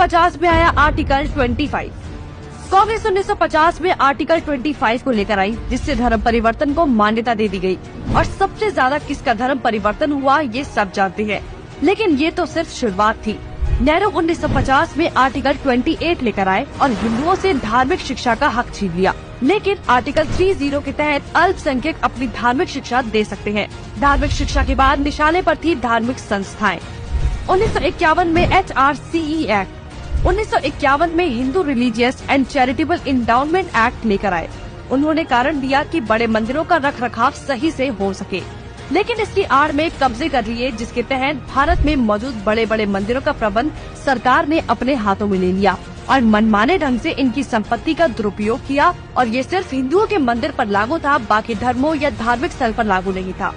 1950 में आया आर्टिकल 25। कांग्रेस 1950 में आर्टिकल 25 को लेकर आई, जिससे धर्म परिवर्तन को मान्यता दे दी गई। और सबसे ज्यादा किसका धर्म परिवर्तन हुआ ये सब जानते हैं, लेकिन ये तो सिर्फ शुरुआत थी। नेहरू 1950 में आर्टिकल 28 लेकर आए और हिंदुओं से धार्मिक शिक्षा का हक छीन लिया। लेकिन आर्टिकल 30 के तहत अल्पसंख्यक अपनी धार्मिक शिक्षा दे सकते हैं। धार्मिक शिक्षा के बाद निशाने पर थी धार्मिक संस्थाएं। 1951 में HRCE एक्ट, 1951 में Hindu religious and charitable endowment act लेकर आए। उन्होंने कारण दिया कि बड़े मंदिरों का रखरखाव सही से हो सके, लेकिन इसकी आड़ में कब्जे कर लिए, जिसके तहत भारत में मौजूद बड़े बड़े मंदिरों का प्रबंध सरकार ने अपने हाथों में ले लिया और मनमाने ढंग से इनकी संपत्ति का दुरुपयोग किया। और ये सिर्फ हिंदुओं के मंदिर पर लागू था, बाकी धर्मों या धार्मिक स्थल पर लागू नहीं था।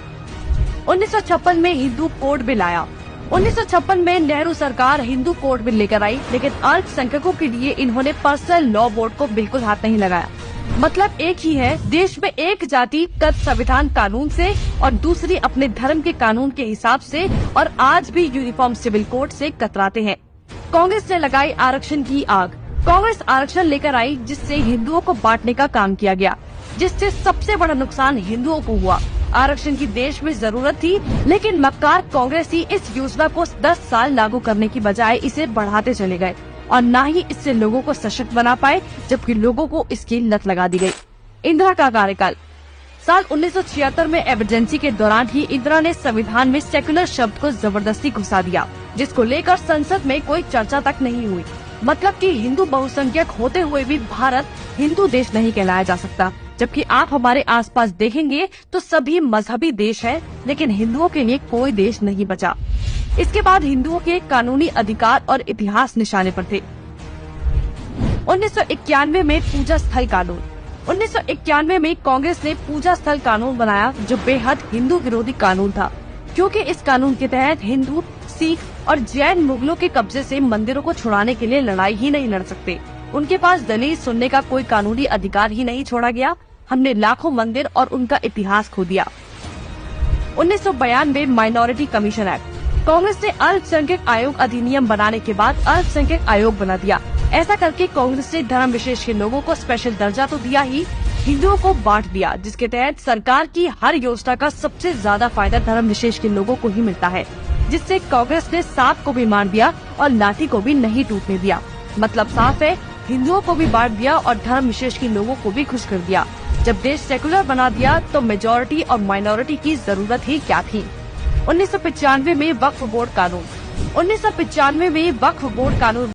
1956 में हिंदू कोड बिल आया। 1956 में नेहरू सरकार हिंदू कोड बिल लेकर आई, लेकिन अल्पसंख्यकों के लिए इन्होंने पर्सनल लॉ बोर्ड को बिल्कुल हाथ नहीं लगाया। मतलब एक ही है, देश में एक जाति कद संविधान कानून से और दूसरी अपने धर्म के कानून के हिसाब से, और आज भी यूनिफॉर्म सिविल कोड से कतराते हैं। कांग्रेस ने लगाई आरक्षण की आग। कांग्रेस आरक्षण लेकर आई, जिससे हिंदुओं को बांटने का काम किया गया, जिससे सबसे बड़ा नुकसान हिंदुओं को हुआ। आरक्षण की देश में जरूरत थी, लेकिन मक्कार कांग्रेसी इस योजना को 10 साल लागू करने की बजाय इसे बढ़ाते चले गए और न ही इससे लोगों को सशक्त बना पाए, जबकि लोगों को इसकी लत लगा दी गई। इंदिरा का कार्यकाल। साल 1976 में इमरजेंसी के दौरान ही इंदिरा ने संविधान में सेक्युलर शब्द को जबरदस्ती घुसा दिया, जिसको लेकर संसद में कोई चर्चा तक नहीं हुई। मतलब कि हिंदू बहुसंख्यक होते हुए भी भारत हिंदू देश नहीं कहलाया जा सकता, जबकि आप हमारे आसपास देखेंगे तो सभी मजहबी देश हैं, लेकिन हिंदुओं के लिए कोई देश नहीं बचा। इसके बाद हिंदुओं के कानूनी अधिकार और इतिहास निशाने पर थे। 1991 में पूजा स्थल कानून। 1991 में कांग्रेस ने पूजा स्थल कानून बनाया, जो बेहद हिंदू विरोधी कानून था, क्योंकि इस कानून के तहत हिंदू, सिख और जैन मुगलों के कब्जे से मंदिरों को छुड़ाने के लिए लड़ाई ही नहीं लड़ सकते। उनके पास दलील सुनने का कोई कानूनी अधिकार ही नहीं छोड़ा गया। हमने लाखों मंदिर और उनका इतिहास खो दिया। 1992 माइनॉरिटी कमीशन एक्ट। कांग्रेस ने अल्पसंख्यक आयोग अधिनियम बनाने के बाद अल्पसंख्यक आयोग बना दिया। ऐसा करके कांग्रेस ने धर्म विशेष के लोगों को स्पेशल दर्जा तो दिया ही, हिंदुओं को बांट दिया, जिसके तहत सरकार की हर योजना का सबसे ज्यादा फायदा धर्म विशेष के लोगों को ही मिलता है, जिससे कांग्रेस ने सांप को भी मार दिया और लाठी को भी नहीं टूटने दिया। मतलब साफ है, हिंदुओं को भी बांट दिया और धर्म विशेष के लोगों को भी खुश कर दिया। जब देश सेकुलर बना दिया तो मेजॉरिटी और माइनॉरिटी की जरूरत ही क्या थी। 1995 में वक्फ बोर्ड कानून। 1995 में वक्फ बोर्ड कानून